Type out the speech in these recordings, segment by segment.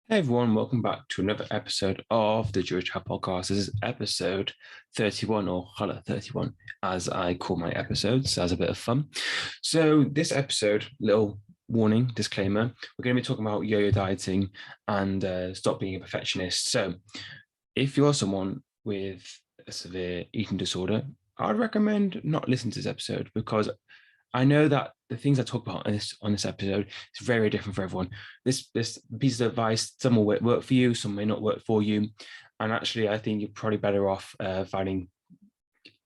Hey everyone, welcome back to another episode of the Untitled Chapter podcast. This is episode 31 or Hala 31, as I call my episodes, as a bit of fun. So, this episode, little warning, disclaimer, we're going to be talking about yo-yo dieting and stop being a perfectionist. So, if you're someone with a severe eating disorder, I'd recommend not listening to this episode because I know that the things I talk about on this episode is very different for everyone. This piece of advice, some will work for you, some may not work for you, and actually, I think you're probably better off finding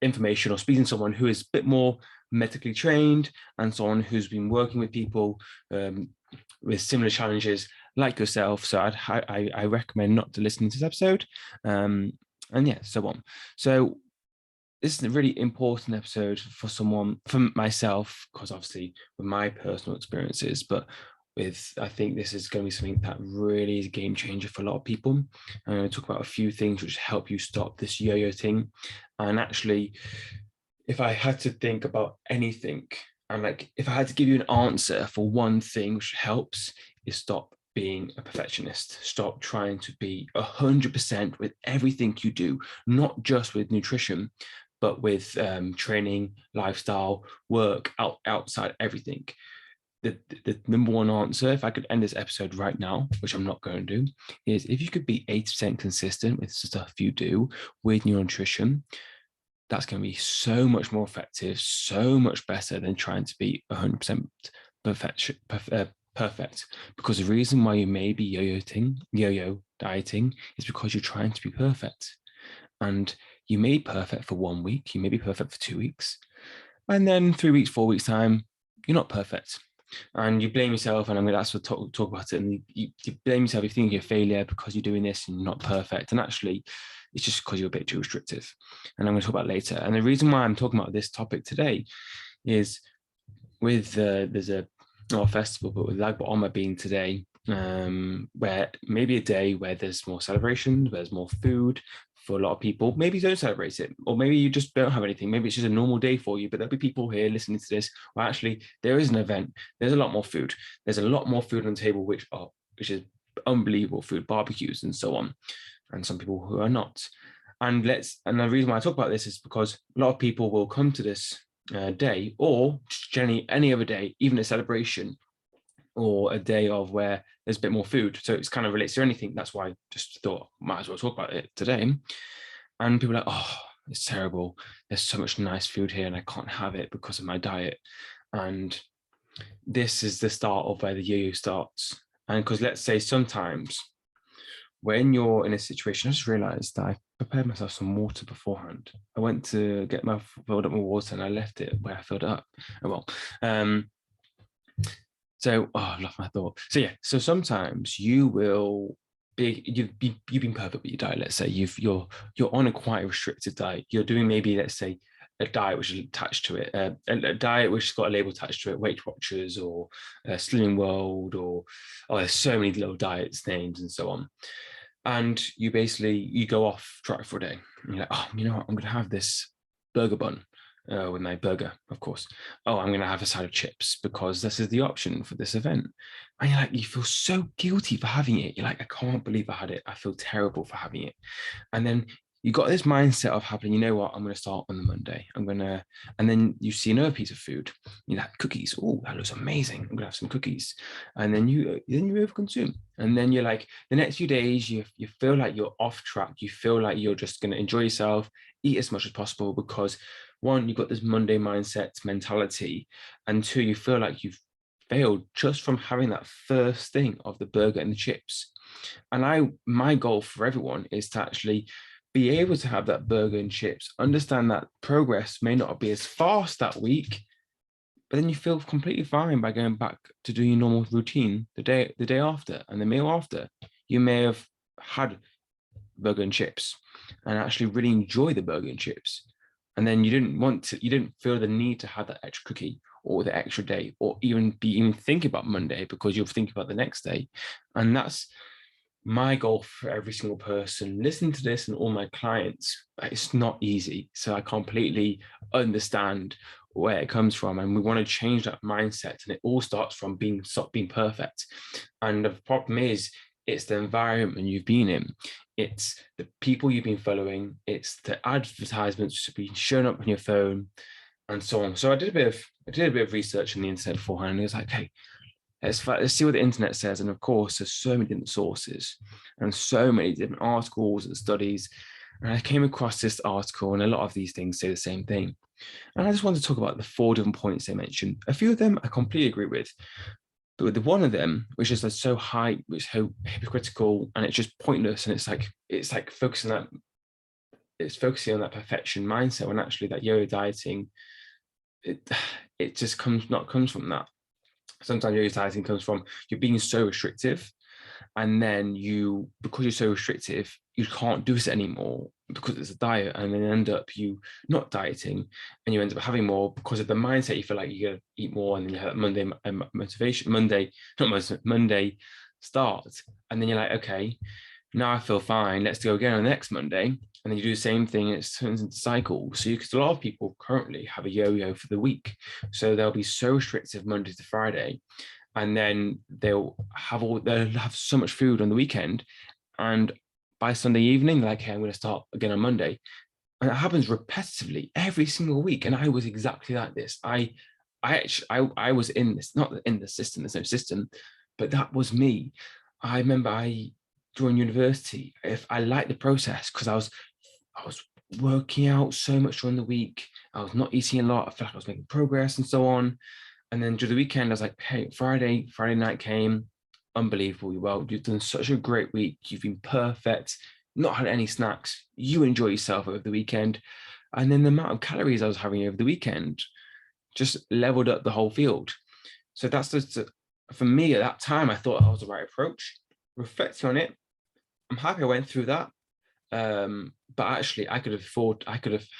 information or speaking to someone who is a bit more medically trained and someone who's been working with people with similar challenges like yourself. So I recommend not to listen to this episode, and yeah, so on. So this is a really important episode for someone, for myself, because obviously with my personal experiences, but I think this is going to be something that really is a game changer for a lot of people. I'm going to talk about a few things which help you stop this yo-yo thing. And actually, if I had to think about anything, and like if I had to give you an answer for one thing which helps, is stop being a perfectionist. Stop trying to be 100% with everything you do, not just with nutrition, but with training, lifestyle, work, outside everything. The number one answer, if I could end this episode right now, which I'm not going to do, is if you could be 80% consistent with the stuff you do with your nutrition, that's going to be so much more effective, so much better than trying to be 100% perfect. Because the reason why you may be yo-yo dieting is because you're trying to be perfect. And you may be perfect for 1 week, you may be perfect for 2 weeks, and then 3 weeks, 4 weeks time, you're not perfect. And you blame yourself, and I'm going to ask to talk about it. And you blame yourself, you think you're a failure because you're doing this and you're not perfect. And actually, it's just because you're a bit too restrictive. And I'm going to talk about later. And the reason why I'm talking about this topic today is with there's a not a festival, but with Lag BaOmer being today, where maybe a day where there's more celebrations, where there's more food for a lot of people. Maybe you don't celebrate it, or maybe you just don't have anything. Maybe it's just a normal day for you, but there'll be people here listening to this. Well, actually, there is an event. There's a lot more food. There's a lot more food on the table, which is unbelievable food, barbecues and so on, and some people who are not. And the reason why I talk about this is because a lot of people will come to this day, or generally any other day, even a celebration or a day of where there's a bit more food. So it's kind of relates to anything. That's why I just thought might as well talk about it today. And people are like, oh, it's terrible. There's so much nice food here and I can't have it because of my diet. And this is the start of where the yo-yo starts. And because let's say sometimes when you're in a situation, I just realized that I prepared myself some water beforehand. I went to filled up my water and I left it where I filled it up. Oh well. I lost my thought. So yeah, so sometimes you've been perfect with your diet. Let's say you're on a quite restricted diet. You're doing maybe, let's say, a diet which is attached to it, a diet which has got a label attached to it, Weight Watchers or Slimming World, or there's so many little diets names and so on. And you go off track for a day. And you're like, oh, you know what? I'm going to have this burger bun with my burger, of course. Oh, I'm going to have a side of chips because this is the option for this event. And you're like, you feel so guilty for having it. You're like, I can't believe I had it. I feel terrible for having it. And then you got this mindset of having, you know what, I'm going to start on the Monday. And then you see another piece of food. You like cookies. Oh, that looks amazing. I'm going to have some cookies. And then you overconsume. And then you're like, the next few days, you feel like you're off track. You feel like you're just going to enjoy yourself, eat as much as possible because one, you've got this Monday mindset mentality. And two, you feel like you've failed just from having that first thing of the burger and the chips. And my goal for everyone is to actually be able to have that burger and chips, understand that progress may not be as fast that week, but then you feel completely fine by going back to doing your normal routine the day after and the meal after. You may have had burger and chips and actually really enjoy the burger and chips. And then you didn't feel the need to have that extra cookie or the extra day or even thinking about Monday because you're thinking about the next day. And that's my goal for every single person listening to this and all my clients. It's not easy. So I completely understand where it comes from. And we want to change that mindset. And it all starts from stop being perfect. And the problem is it's the environment you've been in, it's the people you've been following, it's the advertisements which have been showing up on your phone, and so on. So I did a bit of research on the internet beforehand, and it was like, hey, let's see what the internet says. And of course, there's so many different sources and so many different articles and studies. And I came across this article, and a lot of these things say the same thing. And I just want to talk about the 4 different points they mentioned. A few of them I completely agree with, but with the one of them, which is like so high, which is so hypocritical, and it's just pointless, and it's like focusing on that perfection mindset, when actually that yo-yo dieting, it it just comes from that. Sometimes yo-yo dieting comes from you're being so restrictive, and then because you're so restrictive, you can't do this anymore because it's a diet, and then end up you not dieting, and you end up having more because of the mindset. You feel like you're gonna eat more, and then you have that Monday start, and then you're like, okay, now I feel fine, let's go again on the next Monday. And then you do the same thing, and it turns into cycles. So because a lot of people currently have a yo-yo for the week, so they'll be so restrictive Monday to Friday, and then they'll have so much food on the weekend, and by Sunday evening, they're like, hey, I'm going to start again on Monday. And it happens repetitively every single week. And I was exactly like this. I was in this, not in the system, there's no system, but that was me. I remember during university, if I liked the process, because I was working out so much during the week, I was not eating a lot, I felt like I was making progress and so on. And then during the weekend, I was like, hey, Friday night came, unbelievable. Well, you've done such a great week. You've been perfect, not had any snacks. You enjoy yourself over the weekend. And then the amount of calories I was having over the weekend just leveled up the whole field. So that's just, for me at that time, I thought that was the right approach. Reflecting on it, I'm happy I went through that. But actually, I could have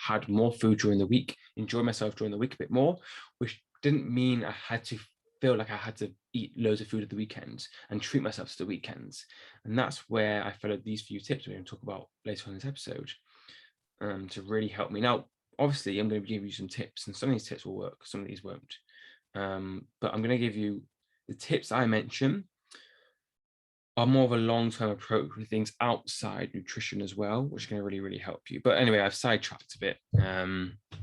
had more food during the week, enjoy myself during the week a bit more, which didn't mean I had to feel like I had to eat loads of food at the weekends and treat myself to the weekends. And that's where I followed these few tips we're going to talk about later on in this episode, to really help me. Now, obviously, I'm going to give you some tips, and some of these tips will work, some of these won't. But I'm going to give you the tips I mentioned are more of a long-term approach with things outside nutrition as well, which is going to really, really help you. But anyway, I've sidetracked a bit.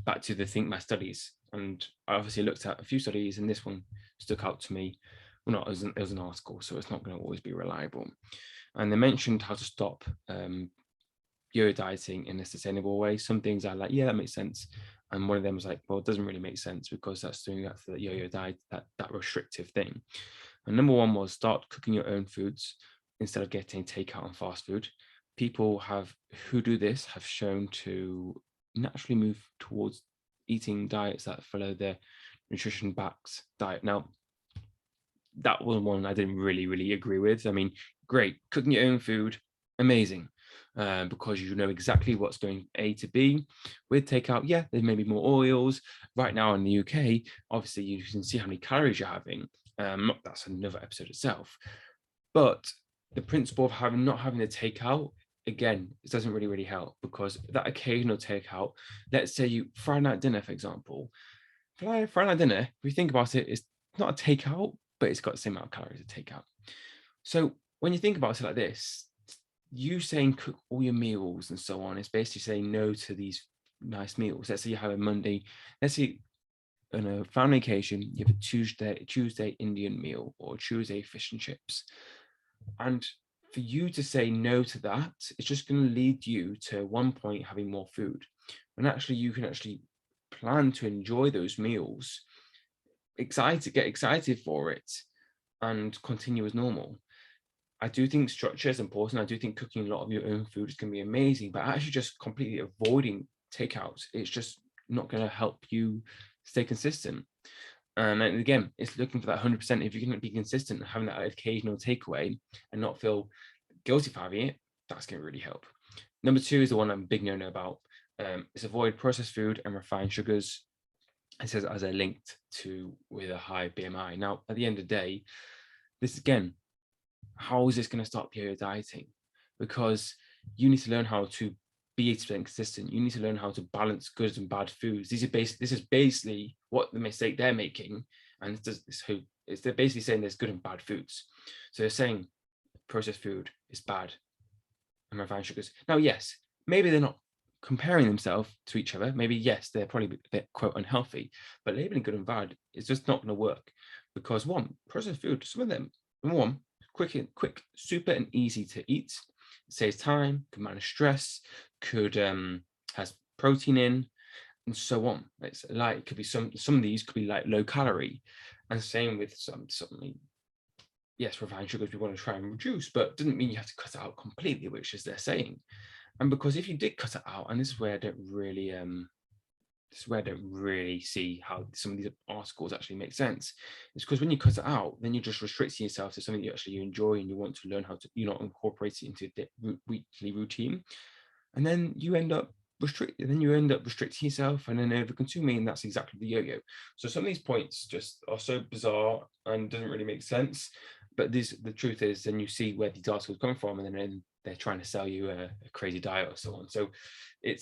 Back to my studies, and I obviously looked at a few studies, and this one stuck out to me. Well, not it was an article, so it's not going to always be reliable. And they mentioned how to stop yo-yo dieting in a sustainable way. Some things are like, yeah, that makes sense. And one of them was like, well, it doesn't really make sense because that's doing that to the yo-yo diet, that restrictive thing. And number one was start cooking your own foods instead of getting takeout and fast food. People who do this have shown to naturally move towards eating diets that follow their nutrition backed diet. Now, that was one I didn't really, really agree with. I mean, great, cooking your own food, amazing. Because you know exactly what's going A to B. With takeout, yeah, there may be more oils. Right now in the UK, obviously you can see how many calories you're having. That's another episode itself. But the principle of not having the takeout, again, it doesn't really, really help, because that occasional takeout, let's say you Friday night dinner, for example, Friday night dinner, if you think about it, it's not a takeout, but it's got the same amount of calories as a takeout. So when you think about it like this, you saying cook all your meals and so on is basically saying no to these nice meals. Let's say you have a Monday, let's say on a family occasion, you have a Tuesday Indian meal or Tuesday fish and chips. And for you to say no to that, it's just going to lead you to one point having more food. And actually, you can actually plan to enjoy those meals, get excited for it, and continue as normal. I do think structure is important. I do think cooking a lot of your own food is going to be amazing, but actually just completely avoiding takeouts, it's just not going to help you stay consistent. And again, it's looking for that 100%. If you can be consistent, having that occasional takeaway and not feel guilty for having it, that's going to really help. Number 2 is the one I'm a big no-no about. It's avoid processed food and refined sugars. It says as they're linked to with a high BMI. Now, at the end of the day, this again, how is this going to stop yo-yo dieting? Because you need to learn how to be 80% consistent. You need to learn how to balance good and bad foods. This is basically what the mistake they're making, and they're basically saying there's good and bad foods. So they're saying processed food is bad and refined sugars. Now, yes, maybe they're not comparing themselves to each other. Maybe, yes, they're probably a bit, quote, unhealthy, but labeling good and bad is just not going to work because one, processed food, some of them, number one, quick, super and easy to eat. It saves time, can manage stress, could has protein in, and so on. It's like it could be some of these could be like low calorie, and same with something. Yes, refined sugars we want to try and reduce, but doesn't mean you have to cut it out completely, which is they're saying. And because if you did cut it out, and this is where I don't really see how some of these articles actually make sense. It's because when you cut it out, then you're just restricting yourself to something you enjoy and you want to learn how to, incorporate it into the weekly routine. And then you end up restricting yourself and then over consuming, and that's exactly the yo-yo. So some of these points just are so bizarre and doesn't really make sense. But the truth is, then you see where these articles come from, and then they're trying to sell you a crazy diet or so on. So it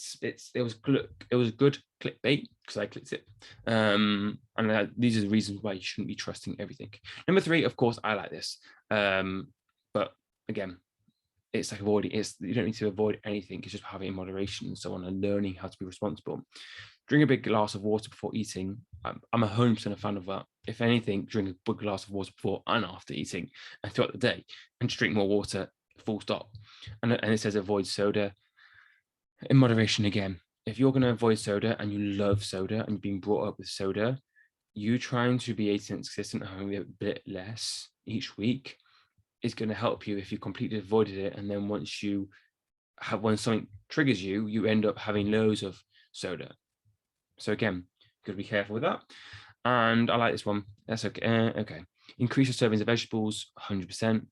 was good clickbait because I clicked it. And these are the reasons why you shouldn't be trusting everything. Number 3, of course, I like this. But again, it's like you don't need to avoid anything. It's just having it in moderation and so on, and learning how to be responsible. Drink a big glass of water before eating. I'm 100% a fan of that. If anything, drink a big glass of water before and after eating and throughout the day, and just drink more water, full stop. And it says avoid soda in moderation again. If you're going to avoid soda and you love soda and you've been brought up with soda, you trying to be 80% consistent and having a bit less each week is going to help you if you completely avoided it. And then when something triggers you, you end up having loads of soda. So again, got to be careful with that. And I like this one. That's okay. Okay. Increase your servings of vegetables, 100%.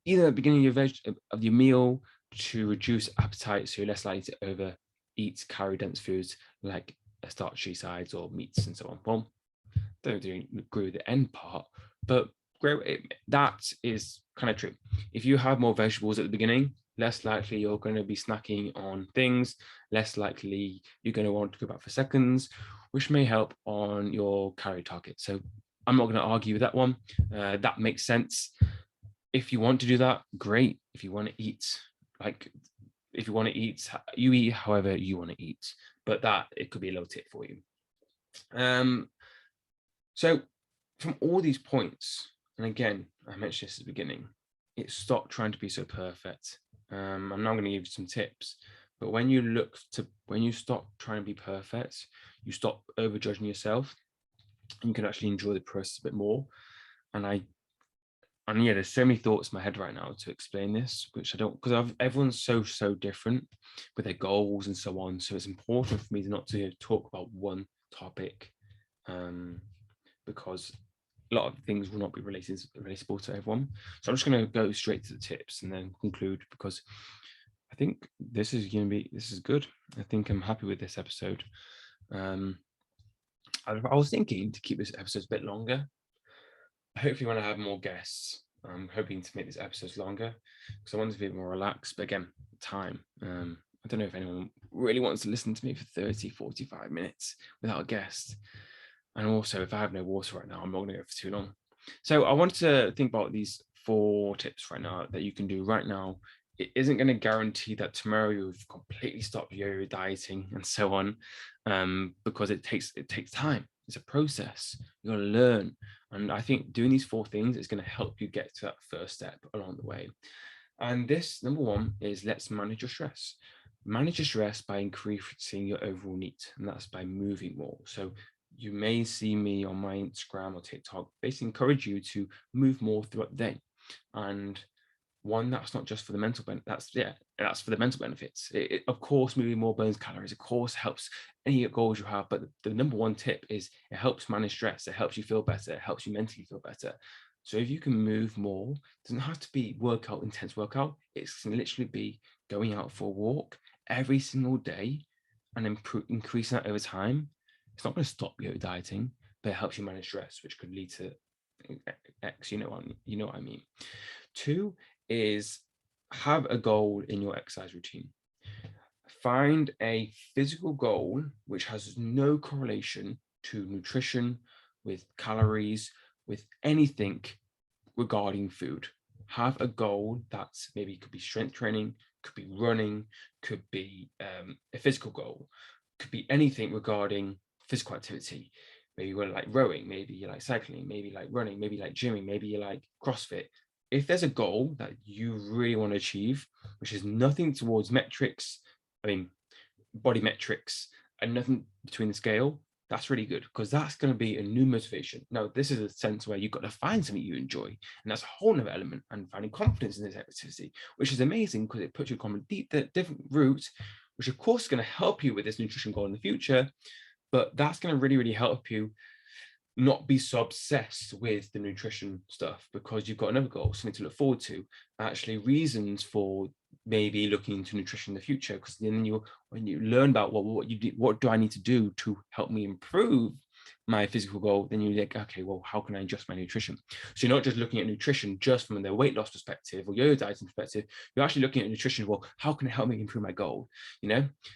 Either at the beginning of your meal to reduce appetite, so you're less likely to overeat calorie-dense foods like starchy sides or meats and so on. Well, don't agree with the end part, but that is kind of true. If you have more vegetables at the beginning, less likely you're going to be snacking on things, less likely you're going to want to go back for seconds, which may help on your calorie target. So I'm not going to argue with that one. That makes sense. If you want to do that, great. If you want to eat, you eat however you want to eat. But that, it could be a little tip for you. So from all these points, and again, I mentioned this at the beginning, stop trying to be so perfect. I'm now going to give you some tips. But when you stop trying to be perfect, you stop overjudging yourself, and you can actually enjoy the process a bit more. And there's so many thoughts in my head right now to explain this, which I don't, because everyone's so different with their goals and so on. So it's important for me not to talk about one topic, because a lot of things will not be relatable to everyone. So I'm just going to go straight to the tips and then conclude, because I think this is good. I think I'm happy with this episode. I was thinking to keep this episode a bit longer. Hopefully when I have more guests, I'm hoping to make this episodes longer because I want to be a bit more relaxed. But again, time. I don't know if anyone really wants to listen to me for 30-45 minutes without a guest. And also, if I have no water right now, I'm not going to go for too long. So I wanted to think about these 4 tips right now that you can do right now. It isn't going to guarantee that tomorrow you've completely stopped yo-yo dieting and so on, because it takes time. It's a process. You got to learn. And I think doing these 4 things is going to help you get to that first step along the way. And this, number 1, is let's manage your stress. Manage your stress by increasing your overall NEAT, and that's by moving more. So you may see me on my Instagram or TikTok basically encourage you to move more throughout the day. And one, that's not just for the mental benefits. That's for the mental benefits. Of course, moving more burns calories, of course, helps any goals you have. But the number 1 tip is it helps manage stress. It helps you feel better. It helps you mentally feel better. So if you can move more, it doesn't have to be intense workout. It can literally be going out for a walk every single day and increasing that over time. It's not going to stop you dieting, but it helps you manage stress, which could lead to X. You know what I mean. 2 is have a goal in your exercise routine. Find a physical goal which has no correlation to nutrition, with calories, with anything regarding food. have a goal that's maybe could be strength training, could be running, could be a physical goal, could be anything regarding physical activity. Maybe you like rowing, maybe you like cycling, maybe like running, maybe like gymming, maybe you like CrossFit. If there's a goal that you really want to achieve, which is nothing towards metrics, I mean, body metrics, and nothing between the scale, that's really good, because that's going to be a new motivation. Now, this is a sense where you've got to find something you enjoy, and that's a whole other element, and finding confidence in this activity, which is amazing because it puts you on a different route, which of course is going to help you with this nutrition goal in the future. But that's going to really, really help you not be so obsessed with the nutrition stuff, because you've got another goal, something to look forward to, actually reasons for maybe looking into nutrition in the future. Because then when you learn about what you do, what do I need to do to help me improve my physical goal, then you're like, okay, well, how can I adjust my nutrition? So you're not just looking at nutrition just from the weight loss perspective or yo-yo dieting perspective. You're actually looking at nutrition, well, how can it help me improve my goal?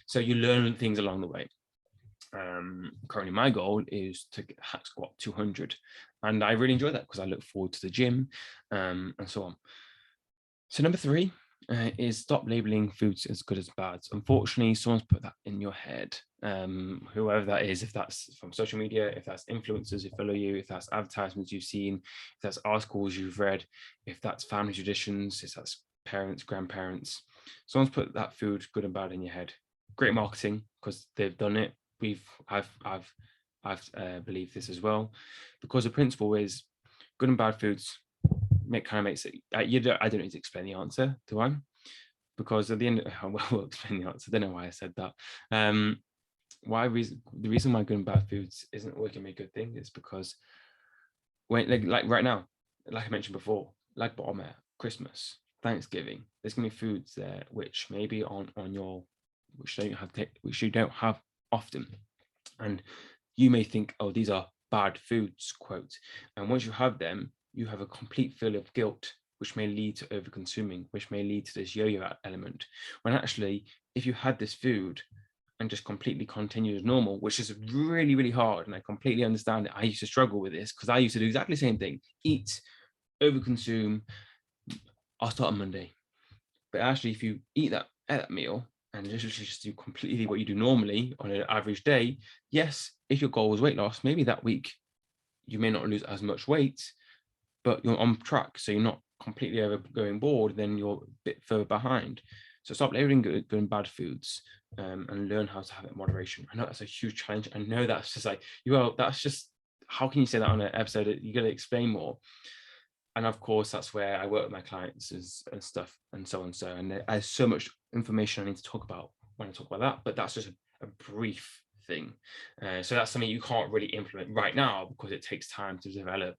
So you learn things along the way. Currently my goal is to hack squat 200, and I really enjoy that because I look forward to the gym, and so on. So number 3 is stop labeling foods as good as bad. Unfortunately, someone's put that in your head, whoever that is, if that's from social media, if that's influencers who follow you, if that's advertisements you've seen, if that's articles you've read, if that's family traditions, if that's parents, grandparents. Someone's put that food good and bad in your head. Great marketing, because they've done it. I've believed this as well, because the principle is good and bad foods kind of makes it. I don't need to explain the answer, do I? Because at the end, I will explain the answer. I don't know why I said that. The reason why good and bad foods isn't always gonna be a good thing is because when like right now, like I mentioned before, like bottom air, Christmas, Thanksgiving, there's gonna be foods there which maybe aren't on your, which you don't have often, and you may think, oh, these are bad foods, quote. And once you have them, you have a complete feel of guilt, which may lead to over consuming, which may lead to this yo-yo element. When actually, if you had this food and just completely continue as normal, which is really, really hard, and I completely understand it. I used to struggle with this because I used to do exactly the same thing: eat, overconsume. I'll start on Monday. But actually, if you eat that meal and just do completely what you do normally on an average day, yes, if your goal was weight loss, maybe that week you may not lose as much weight, but you're on track. So you're not completely ever going bored, then you're a bit further behind. So stop labeling good and bad foods, and learn how to have it in moderation. I know that's a huge challenge. I know that's just like, that's just, how can you say that on an episode? You got to explain more. And of course, that's where I work with my clients and stuff, and so on. And there's so much information I need to talk about when I talk about that, but that's just a brief thing. So that's something you can't really implement right now because it takes time to develop.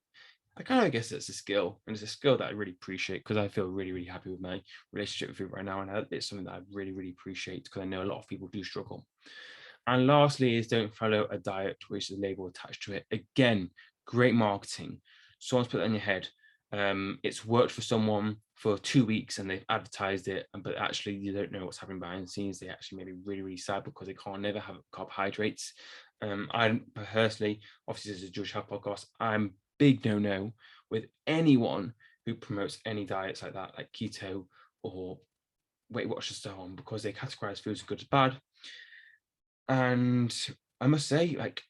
I kind of guess it's a skill, and it's a skill that I really appreciate because I feel really, really happy with my relationship with food right now. And it's something that I really, really appreciate because I know a lot of people do struggle. And lastly is don't follow a diet which is a label attached to it. Again, great marketing. Someone's put that in your head. It's worked for someone for 2 weeks and they've advertised it, but actually you don't know what's happening behind the scenes. They actually may be really, really sad because they can't never have carbohydrates. I personally, obviously this is a Jewish Health podcast, I'm big no with anyone who promotes any diets like that, like keto or Weight Watchers, so on, because they categorize foods as good as bad. And I must say, like,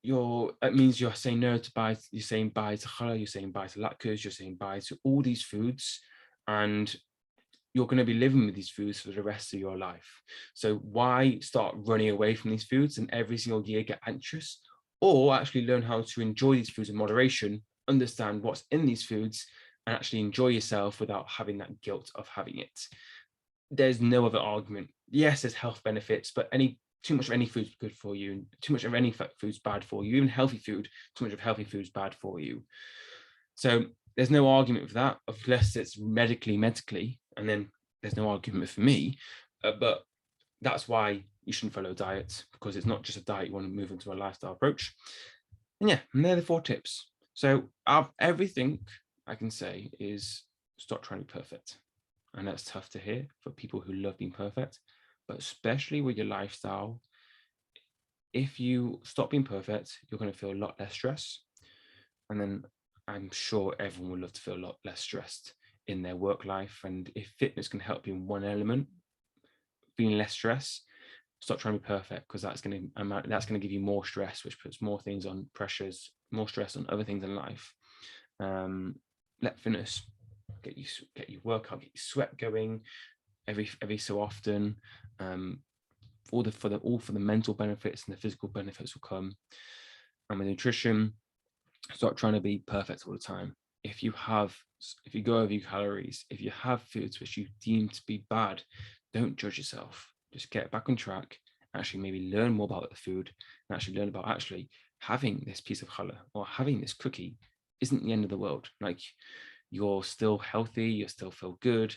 it means you're saying no to buy, you're saying bye to challah, you're saying bye to latkes, you're saying bye to all these foods, and you're going to be living with these foods for the rest of your life. So why start running away from these foods and every single year get anxious? Or actually learn how to enjoy these foods in moderation, understand what's in these foods, and actually enjoy yourself without having that guilt of having it. There's no other argument. Yes, there's health benefits, but too much of any food's good for you, too much of any food's bad for you. Even healthy food, too much of healthy food's bad for you. So there's no argument for that, unless it's medically, and then there's no argument for me. But that's why you shouldn't follow diets, because it's not just a diet. You want to move into a lifestyle approach. And they're the 4 tips. So everything I can say is stop trying to be perfect. And that's tough to hear for people who love being perfect, but especially with your lifestyle, if you stop being perfect, you're going to feel a lot less stress. And then I'm sure everyone would love to feel a lot less stressed in their work life. And if fitness can help you in one element, feeling less stress, stop trying to be perfect, because that's going to give you more stress, which puts more things on pressures, more stress on other things in life. Let fitness get you workout, get your sweat going every so often. All for the mental benefits and the physical benefits will come. And with nutrition, stop trying to be perfect all the time. If you go over your calories, if you have foods which you deem to be bad, don't judge yourself. Just get back on track. Actually, maybe learn more about the food, and actually learn about actually having this piece of challah or having this cookie isn't the end of the world. Like, you're still healthy, you still feel good.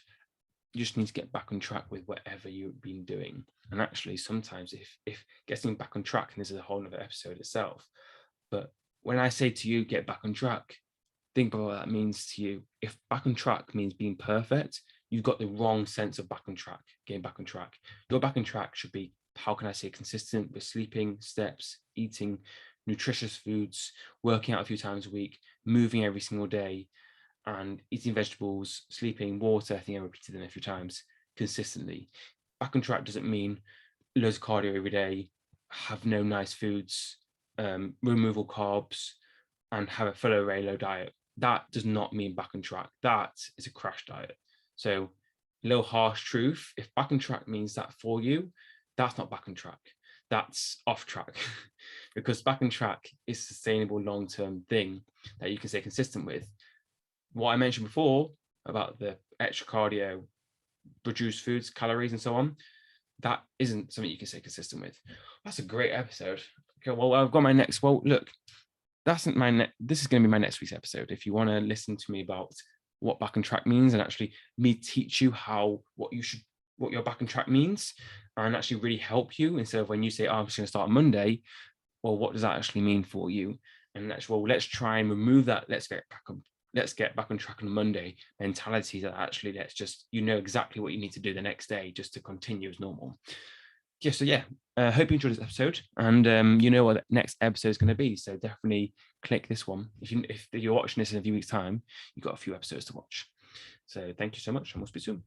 You just need to get back on track with whatever you've been doing. And actually, sometimes if getting back on track, and this is a whole other episode itself, but when I say to you, get back on track, think about what that means to you. If back on track means being perfect, you've got the wrong sense of back on track, getting back on track. Your back on track should be, how can I say, consistent with sleeping, steps, eating nutritious foods, working out a few times a week, moving every single day, and eating vegetables, sleeping, water. I think I repeated them a few times consistently. Back on track doesn't mean loads of cardio every day, have no nice foods, remove all carbs, and have a full array low diet. That does not mean back on track. That is a crash diet. So, little harsh truth, if back on track means that for you, that's not back on track. That's off track. Because back on track is a sustainable long-term thing that you can stay consistent with. What I mentioned before about the extra cardio, reduced foods, calories, and so on, that isn't something you can stay consistent with. That's a great episode. Okay, well, I've got my next. Well, look, this is going to be my next week's episode. If you want to listen to me about what back on track means, and actually me teach you what your back on track means, and actually really help you, instead of when you say, I'm just going to start on Monday, well, what does that actually mean for you? And let's try and remove that. Let's get back on track on Monday mentality, that actually exactly what you need to do the next day just to continue as normal. Hope you enjoyed this episode, and you know what the next episode is going to be, so definitely click this one. If you're watching this in a few weeks' time, you've got a few episodes to watch. So thank you so much, and we'll speak soon.